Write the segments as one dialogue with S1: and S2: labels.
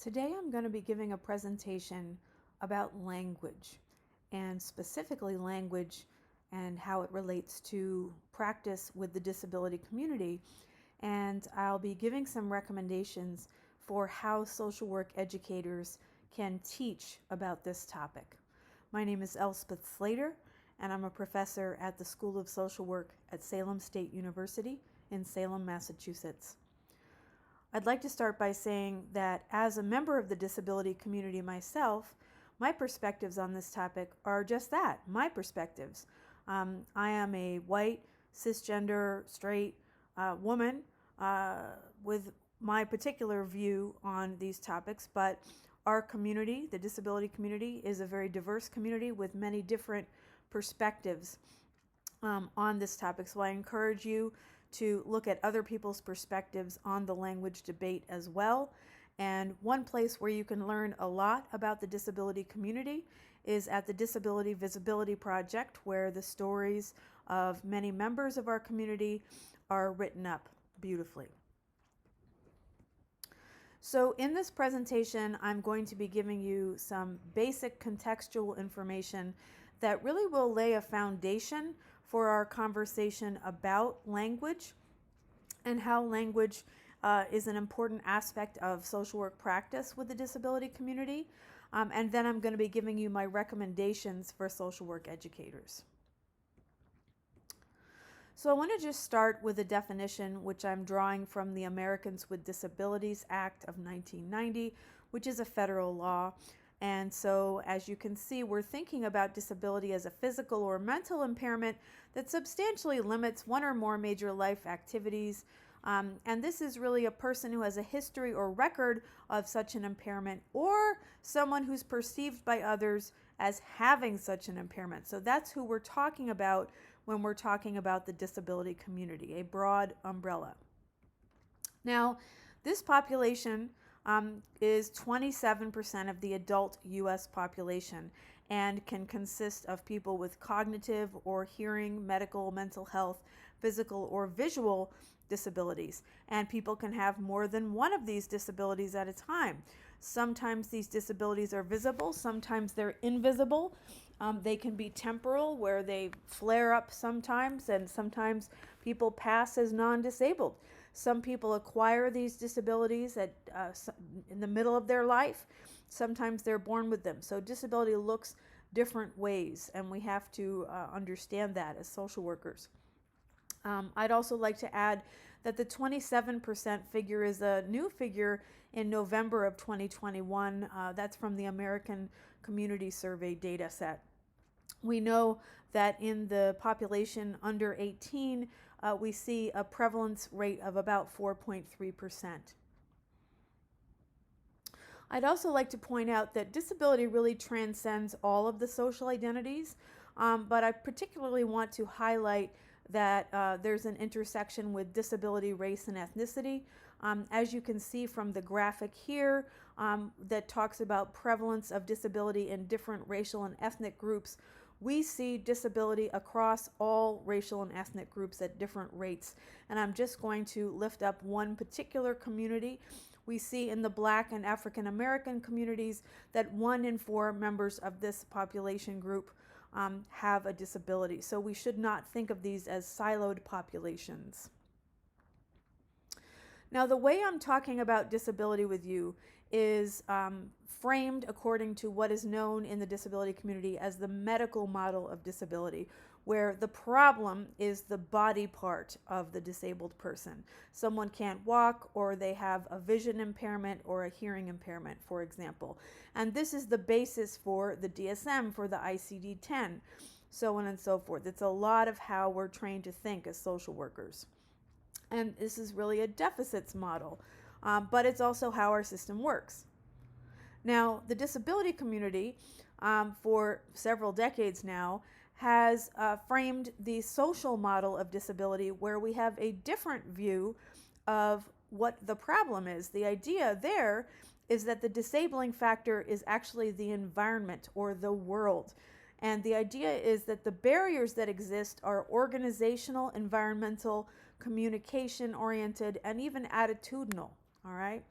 S1: Today I'm going to be giving a presentation about language, and specifically language and how it relates to practice with the disability community. And I'll be giving some recommendations for how social work educators can teach about this topic. My name is Elspeth Slater, and I'm a professor at the School of Social Work at Salem State University in Salem, Massachusetts. I'd like to start by saying that as a member of the disability community myself, my perspectives on this topic are just that, my perspectives. I am a white, cisgender, straight woman with my particular view on these topics, but our community, the disability community, is a very diverse community with many different perspectives on this topic. So I encourage you to look at other people's perspectives on the language debate as well. And one place where you can learn a lot about the disability community is at the Disability Visibility Project, where the stories of many members of our community are written up beautifully. So in this presentation, I'm going to be giving you some basic contextual information that really will lay a foundation for our conversation about language and how language is an important aspect of social work practice with the disability community. And then I'm going to be giving you my recommendations for social work educators. So I want to just start with a definition which I'm drawing from the Americans with Disabilities Act of 1990, which is a federal law. And so as you can see, we're thinking about disability as a physical or mental impairment that substantially limits one or more major life activities. And this is really a person who has a history or record of such an impairment, or someone who's perceived by others as having such an impairment. So that's who we're talking about when we're talking about the disability community, a broad umbrella. Now, this population is 27% of the adult U.S. population and can consist of people with cognitive or hearing, medical, mental health, physical, or visual disabilities. And people can have more than one of these disabilities at a time. Sometimes these disabilities are visible, sometimes they're invisible. They can be temporal, where they flare up sometimes, and sometimes people pass as non-disabled. Some people acquire these disabilities in the middle of their life. Sometimes they're born with them. So disability looks different ways, and we have to understand that as social workers. I'd also like to add that the 27% figure is a new figure in November of 2021. That's from the American Community Survey data set. We know that in the population under 18, we see a prevalence rate of about 4.3%. I'd also like to point out that disability really transcends all of the social identities, but I particularly want to highlight that there's an intersection with disability, race, and ethnicity. As you can see from the graphic here that talks about prevalence of disability in different racial and ethnic groups, we see disability across all racial and ethnic groups at different rates. And I'm just going to lift up one particular community. We see in the Black and African American communities that 1 in 4 members of this population group have a disability. So we should not think of these as siloed populations. Now, the way I'm talking about disability with you is framed according to what is known in the disability community as the medical model of disability, where the problem is the body part of the disabled person. Someone can't walk, or they have a vision impairment or a hearing impairment, for example. And this is the basis for the DSM, for the ICD-10, so on and so forth. It's a lot of how we're trained to think as social workers. And this is really a deficits model, but it's also how our system works. Now, the disability community, for several decades now, has framed the social model of disability, where we have a different view of what the problem is. The idea there is that the disabling factor is actually the environment or the world. And the idea is that the barriers that exist are organizational, environmental, communication-oriented, and even attitudinal, all right?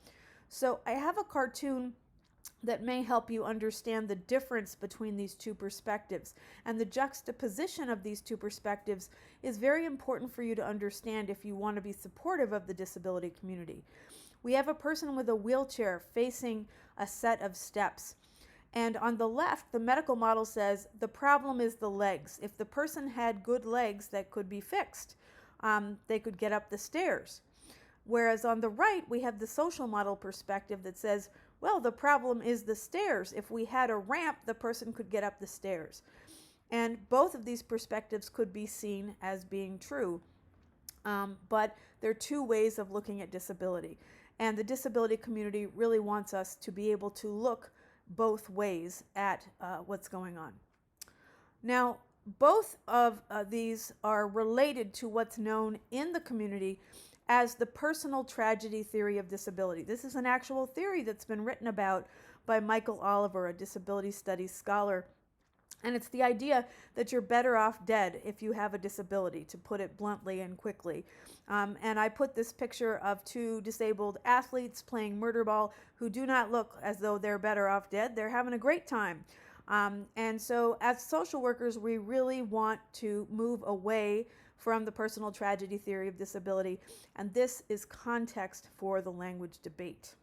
S1: So I have a cartoon that may help you understand the difference between these two perspectives. And the juxtaposition of these two perspectives is very important for you to understand if you want to be supportive of the disability community. We have a person with a wheelchair facing a set of steps. And on the left, the medical model says the problem is the legs. If the person had good legs that could be fixed, they could get up the stairs. Whereas on the right, we have the social model perspective that says, well, the problem is the stairs. If we had a ramp, the person could get up the stairs. And both of these perspectives could be seen as being true. But there are two ways of looking at disability. And the disability community really wants us to be able to look both ways at what's going on. Now, both of these are related to what's known in the community as the personal tragedy theory of disability. This is an actual theory that's been written about by Michael Oliver, a disability studies scholar. And it's the idea that you're better off dead if you have a disability, to put it bluntly and quickly. And I put this picture of two disabled athletes playing murder ball who do not look as though they're better off dead. They're having a great time. And so as social workers, we really want to move away from the personal tragedy theory of disability. And this is context for the language debate.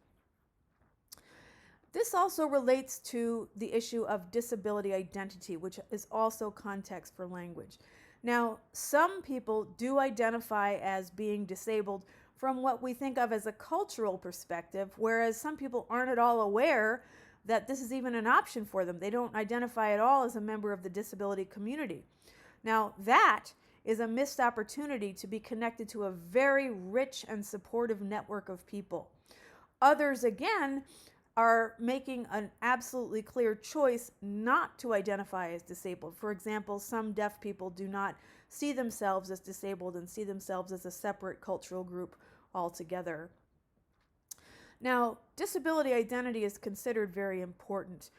S1: This also relates to the issue of disability identity, which is also context for language. Now, some people do identify as being disabled from what we think of as a cultural perspective, whereas some people aren't at all aware that this is even an option for them. They don't identify at all as a member of the disability community. Now, that is a missed opportunity to be connected to a very rich and supportive network of people. Others, again, are making an absolutely clear choice not to identify as disabled. For example, some deaf people do not see themselves as disabled and see themselves as a separate cultural group altogether. Now, disability identity is considered very important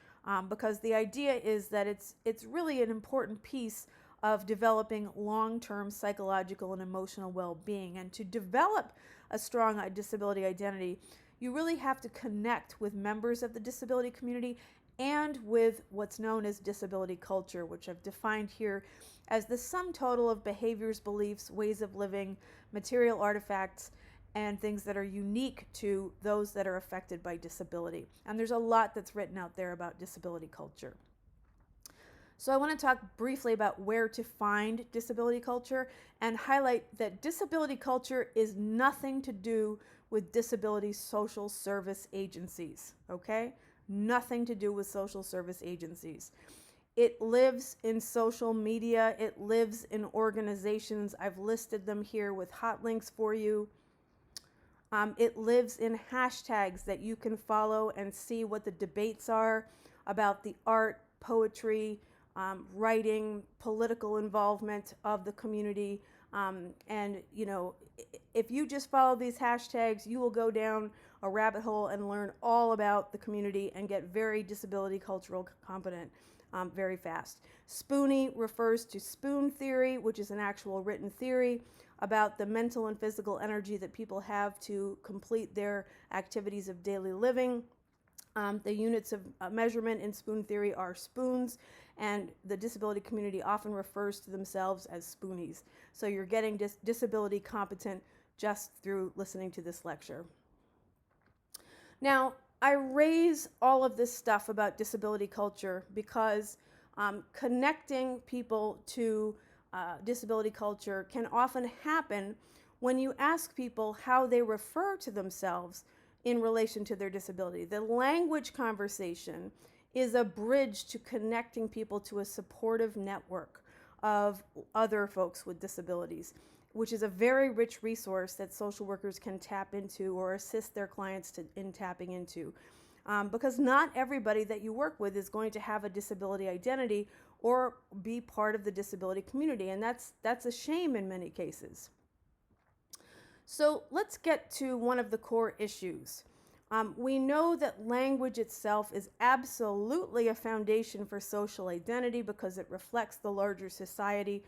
S1: because the idea is that it's really an important piece of developing long-term psychological and emotional well-being. And to develop a strong disability identity, you really have to connect with members of the disability community and with what's known as disability culture, which I've defined here as the sum total of behaviors, beliefs, ways of living, material artifacts, and things that are unique to those that are affected by disability. And there's a lot that's written out there about disability culture. So I want to talk briefly about where to find disability culture and highlight that disability culture is nothing to do with disability social service agencies, okay? Nothing to do with social service agencies. It lives in social media. It lives in organizations. I've listed them here with hot links for you. It lives in hashtags that you can follow and see what the debates are about the art, poetry, writing, political involvement of the community. And, you know, if you just follow these hashtags, you will go down a rabbit hole and learn all about the community and get very disability cultural competent very fast. Spoonie refers to spoon theory, which is an actual written theory about the mental and physical energy that people have to complete their activities of daily living. The units of measurement in spoon theory are spoons, and the disability community often refers to themselves as spoonies. So you're getting disability competent just through listening to this lecture. Now, I raise all of this stuff about disability culture because connecting people to disability culture can often happen when you ask people how they refer to themselves in relation to their disability. The language conversation is a bridge to connecting people to a supportive network of other folks with disabilities, which is a very rich resource that social workers can tap into or assist their clients in tapping into. Because not everybody that you work with is going to have a disability identity or be part of the disability community, and that's a shame in many cases. So let's get to one of the core issues. We know that language itself is absolutely a foundation for social identity because it reflects the larger society.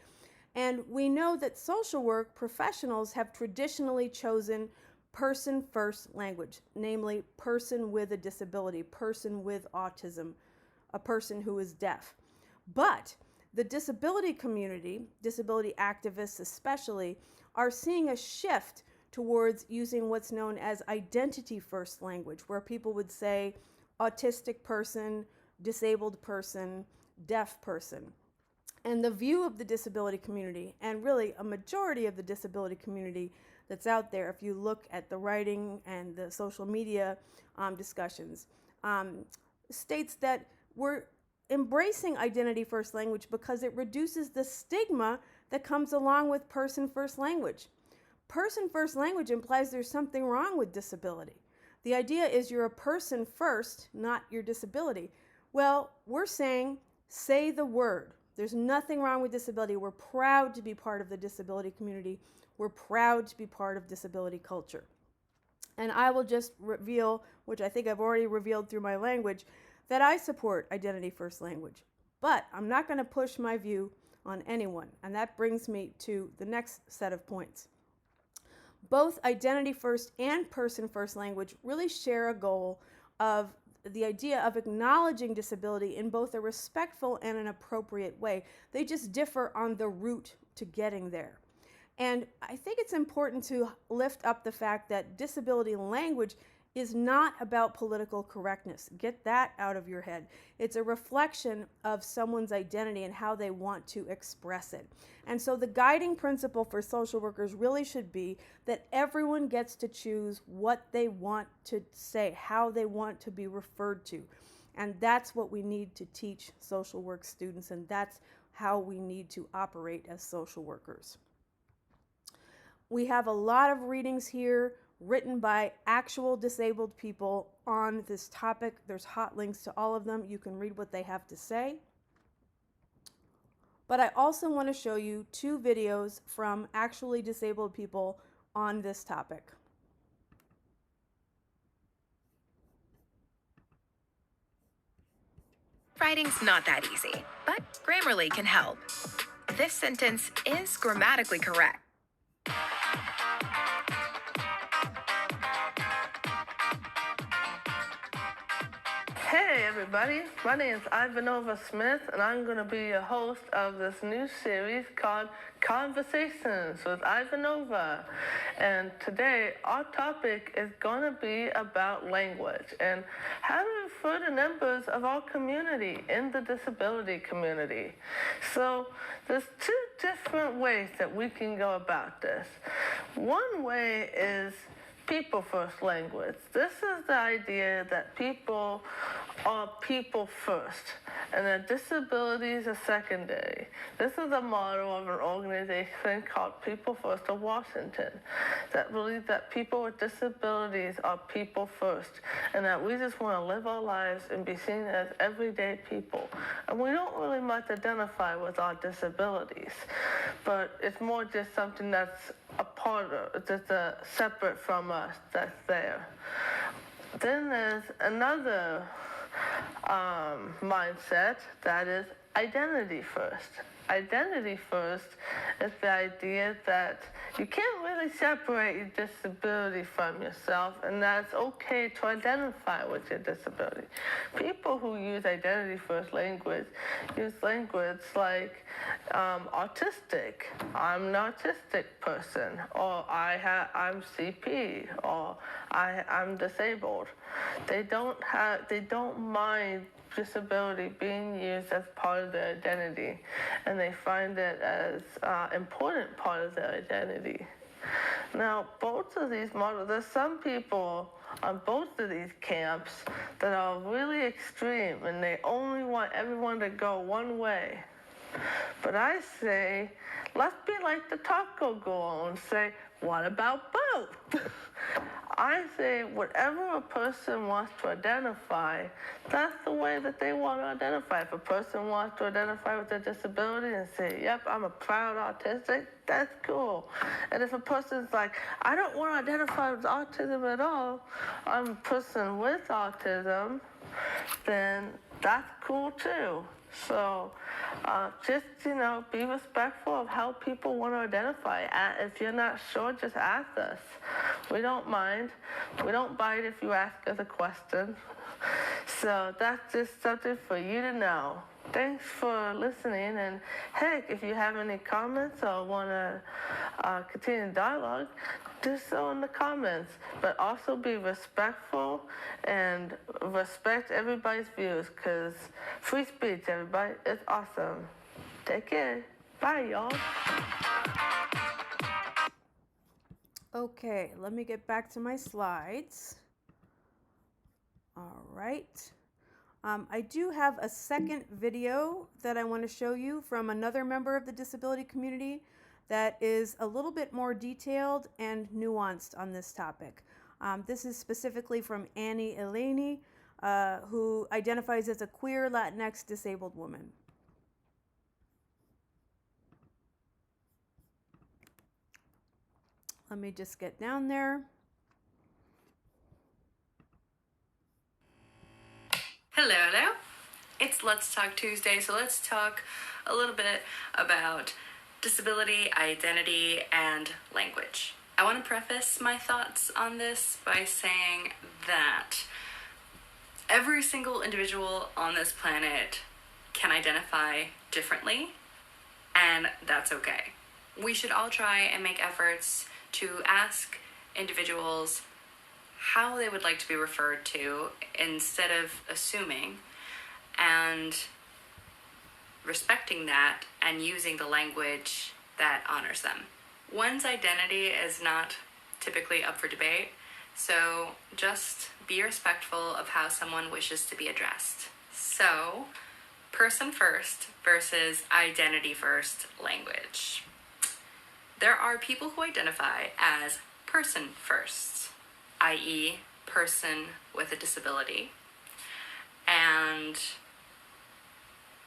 S1: And we know that social work professionals have traditionally chosen person-first language, namely person with a disability, person with autism, a person who is deaf. But the disability community, disability activists especially, are seeing a shift towards using what's known as identity-first language, where people would say autistic person, disabled person, deaf person. And the view of the disability community, and really a majority of the disability community that's out there, if you look at the writing and the social media discussions, states that we're embracing identity-first language because it reduces the stigma that comes along with person-first language. Person-first language implies there's something wrong with disability. The idea is you're a person first, not your disability. Well, we're saying, say the word. There's nothing wrong with disability. We're proud to be part of the disability community. We're proud to be part of disability culture. And I will just reveal, which I think I've already revealed through my language, that I support identity-first language. But I'm not going to push my view on anyone. And that brings me to the next set of points. Both identity-first and person-first language really share a goal of the idea of acknowledging disability in both a respectful and an appropriate way. They just differ on the route to getting there. And I think it's important to lift up the fact that disability language is not about political correctness. Get that out of your head. It's a reflection of someone's identity and how they want to express it. And so the guiding principle for social workers really should be that everyone gets to choose what they want to say, how they want to be referred to. And that's what we need to teach social work students, and that's how we need to operate as social workers. We have a lot of readings here written by actual disabled people on this topic. There's hot links to all of them. You can read what they have to say. But I also want to show you 2 videos from actually disabled people on this topic.
S2: Writing's not that easy, but Grammarly can help. This sentence is grammatically correct.
S3: Hey everybody, my name is Ivanova Smith, and I'm going to be your host of this new series called Conversations with Ivanova. And today our topic is going to be about language and how to refer to members of our community in the disability community. So there's 2 different ways that we can go about this. One way is people first language. This is the idea that people are people first and that disabilities are secondary. This is a motto of an organization called People First of Washington that believes that people with disabilities are people first and that we just want to live our lives and be seen as everyday people. And we don't really much identify with our disabilities, but it's more just something that's a part of, it's just separate from us that's there. Then there's another mindset that is identity first. Identity first is the idea that you can't really separate your disability from yourself, and that it's okay to identify with your disability. People who use identity first language use language like autistic. I'm an autistic person, or I'm CP, or I'm disabled. They don't mind disability being used as part of their identity, and they find it as an important part of their identity. Now, both of these models, there's some people on both of these camps that are really extreme, and they only want everyone to go one way. But I say, let's be like the taco girl and say, what about both? I say whatever a person wants to identify, that's the way that they want to identify. If a person wants to identify with their disability and say, yep, I'm a proud autistic, that's cool. And if a person's like, I don't want to identify with autism at all, I'm a person with autism, then that's cool too. So just, be respectful of how people want to identify. If you're not sure, just ask us. We don't mind. We don't bite if you ask us a question. So that's just something for you to know. Thanks for listening. And heck, if you have any comments or want to continue dialogue, do so in the comments. But also be respectful and respect everybody's views, because free speech, everybody, is awesome. Take care. Bye, y'all.
S1: Okay, let me get back to my slides. All right. I do have a second video that I want to show you from another member of the disability community that is a little bit more detailed and nuanced on this topic. This is specifically from Annie Eleni, who identifies as a queer Latinx disabled woman. Let me just get down there.
S4: Hello. It's Let's Talk Tuesday, so let's talk a little bit about disability, identity, and language. I want to preface my thoughts on this by saying that every single individual on this planet can identify differently, and that's okay. We should all try and make efforts to ask individuals how they would like to be referred to instead of assuming, and respecting that and using the language that honors them. One's identity is not typically up for debate, so just be respectful of how someone wishes to be addressed. So, person first versus identity first language. There are people who identify as person first, i.e., person with a disability, and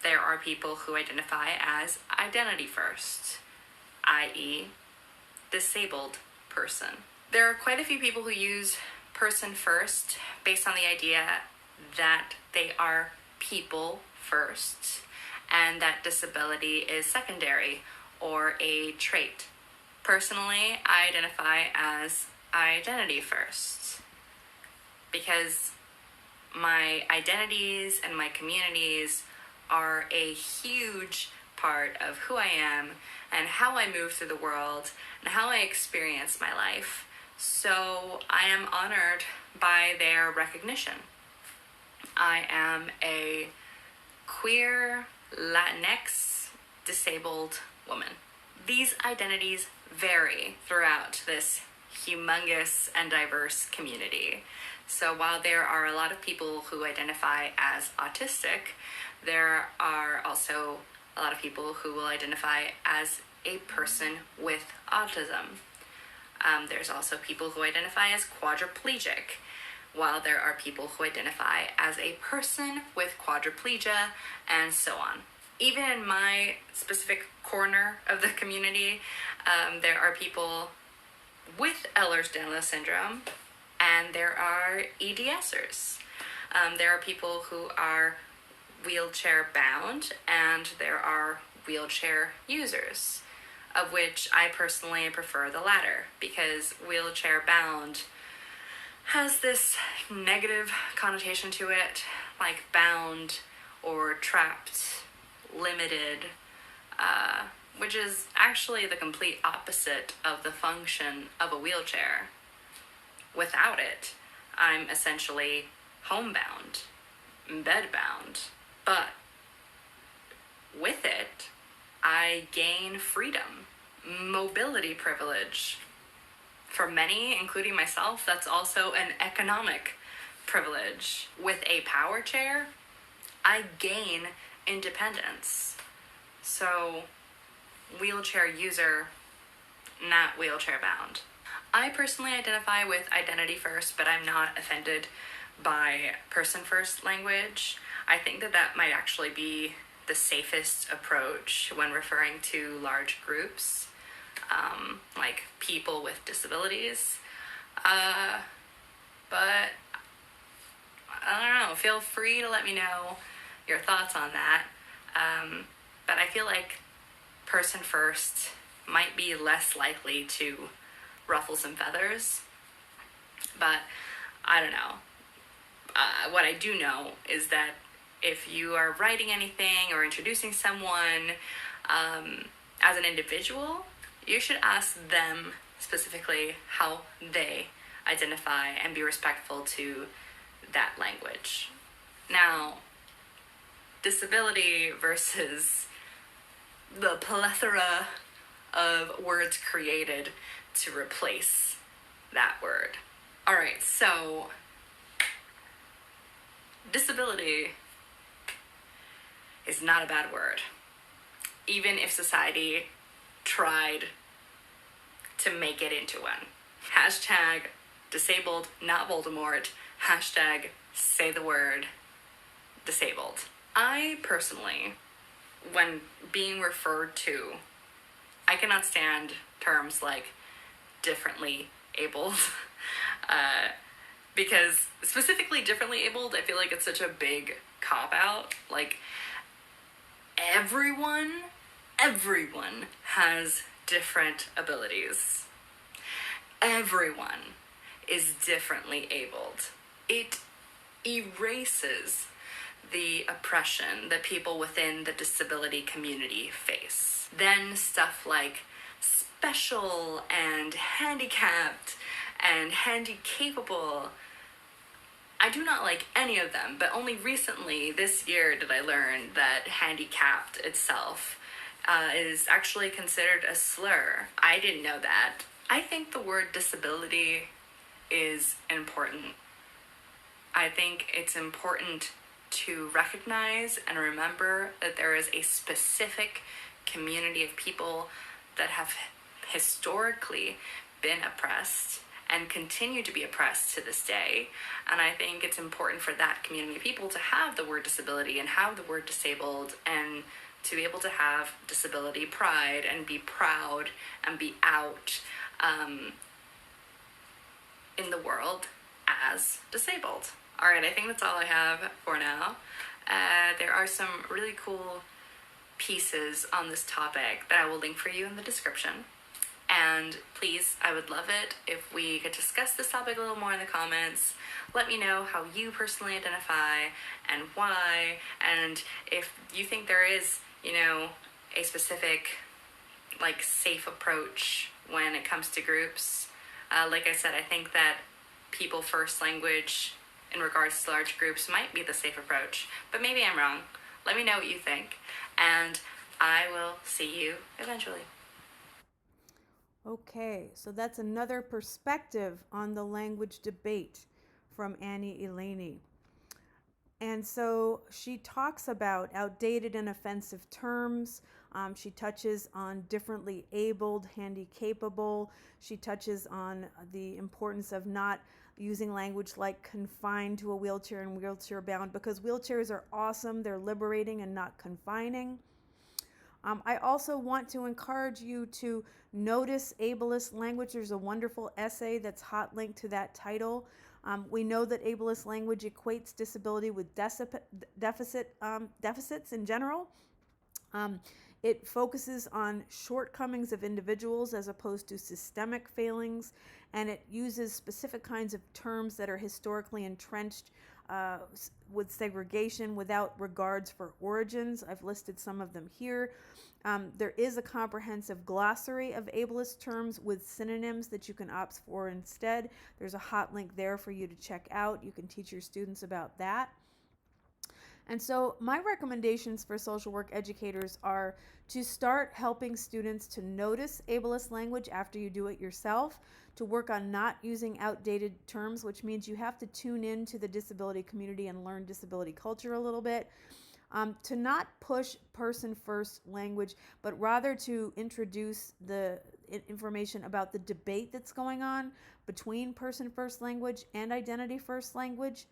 S4: there are people who identify as identity first, i.e., disabled person. There are quite a few people who use person first based on the idea that they are people first and that disability is secondary or a trait. Personally, I identify as identity first because my identities and my communities are a huge part of who I am and how I move through the world and how I experience my life. So I am honored by their recognition. I am a queer, Latinx, disabled woman. These identities vary throughout this humongous and diverse community. So while there are a lot of people who identify as autistic, there are also a lot of people who will identify as a person with autism. There's also people who identify as quadriplegic, while there are people who identify as a person with quadriplegia, and so on. Even in my specific corner of the community, there are people with Ehlers-Danlos syndrome, and there are EDSers. There are people who are wheelchair bound, and there are wheelchair users, of which I personally prefer the latter, because wheelchair bound has this negative connotation to it, like bound or trapped, limited, which is actually the complete opposite of the function of a wheelchair. Without it, I'm essentially homebound, bedbound, but with it, I gain freedom, mobility privilege. For many, including myself, that's also an economic privilege. With a power chair, I gain independence. So, wheelchair user, not wheelchair bound. I personally identify with identity first, but I'm not offended by person first language. I think that might actually be the safest approach when referring to large groups, like people with disabilities. But I don't know, feel free to let me know your thoughts on that. But I feel like person first might be less likely to ruffle some feathers. But I don't know. What I do know is that if you are writing anything or introducing someone as an individual, you should ask them specifically how they identify and be respectful to that language. Now, disability versus the plethora of words created to replace that word. All right, so disability is not a bad word, even if society tried to make it into one. Hashtag disabled, not Voldemort. Hashtag say the word disabled. I personally, when being referred to, I cannot stand terms like differently abled. Because specifically differently abled, I feel like it's such a big cop-out. Like, everyone has different abilities. Everyone is differently abled. It erases the oppression that people within the disability community face. Then stuff like special and handicapped and handy-capable, I do not like any of them, but only recently, this year, did I learn that handicapped itself is actually considered a slur. I didn't know that. I think the word disability is important. I think it's important to recognize and remember that there is a specific community of people that have historically been oppressed and continue to be oppressed to this day. And I think it's important for that community of people to have the word disability and have the word disabled, and to be able to have disability pride and be proud and be out in the world as disabled. All right, I think that's all I have for now. There are some really cool pieces on this topic that I will link for you in the description. And please, I would love it if we could discuss this topic a little more in the comments. Let me know how you personally identify and why, and if you think there is, a specific, safe approach when it comes to groups. Like I said, I think that people first language in regards to large groups might be the safe approach, but maybe I'm wrong. Let me know what you think, and I will see you eventually.
S1: Okay, so that's another perspective on the language debate from Annie Eleni. And so she talks about outdated and offensive terms. She touches on differently abled, handy-capable. She touches on the importance of not using language like confined to a wheelchair and wheelchair-bound, because wheelchairs are awesome. They're liberating and not confining. I also want to encourage you to notice ableist language. There's a wonderful essay that's hot linked to that title. We know that ableist language equates disability with deficits in general. It focuses on shortcomings of individuals as opposed to systemic failings, and it uses specific kinds of terms that are historically entrenched with segregation without regards for origins. I've listed some of them here. There is a comprehensive glossary of ableist terms with synonyms that you can opt for instead. There's a hot link there for you to check out. You can teach your students about that. And so my recommendations for social work educators are to start helping students to notice ableist language after you do it yourself, to work on not using outdated terms, which means you have to tune into the disability community and learn disability culture a little bit, to not push person-first language, but rather to introduce the information about the debate that's going on between person-first language and identity-first language.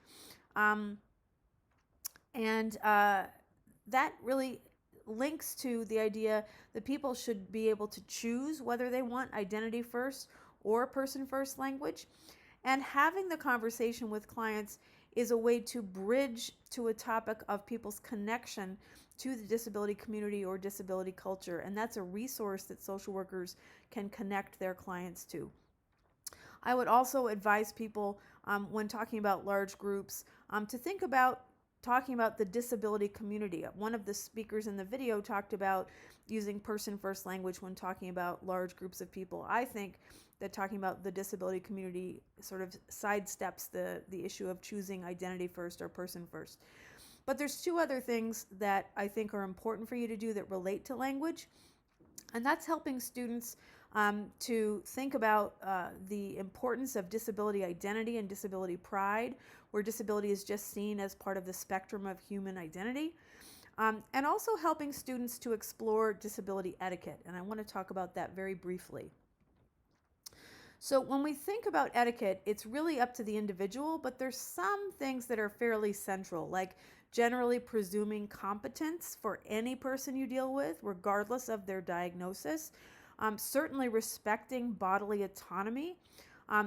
S1: That really links to the idea that people should be able to choose whether they want identity first or person first language. And having the conversation with clients is a way to bridge to a topic of people's connection to the disability community or disability culture. And that's a resource that social workers can connect their clients to. I would also advise people when talking about large groups to think about talking about the disability community. One of the speakers in the video talked about using person first language when talking about large groups of people. I think that talking about the disability community sort of sidesteps the issue of choosing identity first or person first. But there's two other things that I think are important for you to do that relate to language, and that's helping students to think about the importance of disability identity and disability pride, where disability is just seen as part of the spectrum of human identity, and also helping students to explore disability etiquette. And I want to talk about that very briefly. So when we think about etiquette, it's really up to the individual, but there's some things that are fairly central, like generally presuming competence for any person you deal with, regardless of their diagnosis. Certainly respecting bodily autonomy,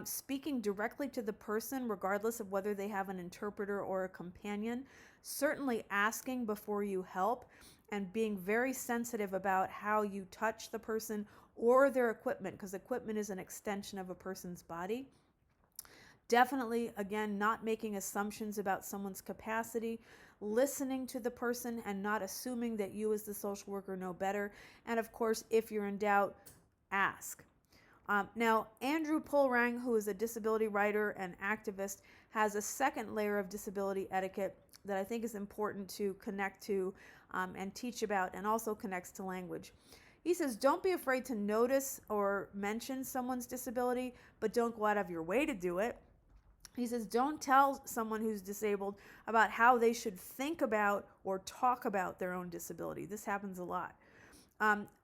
S1: speaking directly to the person regardless of whether they have an interpreter or a companion, certainly asking before you help, and being very sensitive about how you touch the person or their equipment, because equipment is an extension of a person's body. Definitely, again, not making assumptions about someone's capacity, listening to the person and not assuming that you as the social worker know better. And of course, if you're in doubt, ask. Now, Andrew Pulrang, who is a disability writer and activist, has a second layer of disability etiquette that I think is important to connect to and teach about, and also connects to language. He says, don't be afraid to notice or mention someone's disability, but don't go out of your way to do it. He says, don't tell someone who's disabled about how they should think about or talk about their own disability. This happens a lot.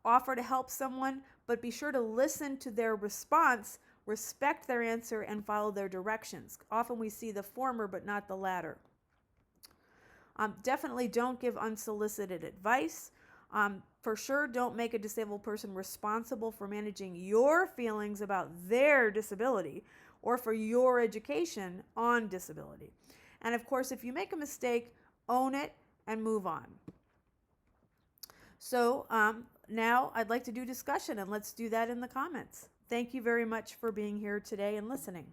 S1: Offer to help someone, but be sure to listen to their response, respect their answer, and follow their directions. Often we see the former, but not the latter. Definitely don't give unsolicited advice. For sure, don't make a disabled person responsible for managing your feelings about their disability or for your education on disability. And of course, if you make a mistake, own it and move on. So now I'd like to do discussion, and let's do that in the comments. Thank you very much for being here today and listening.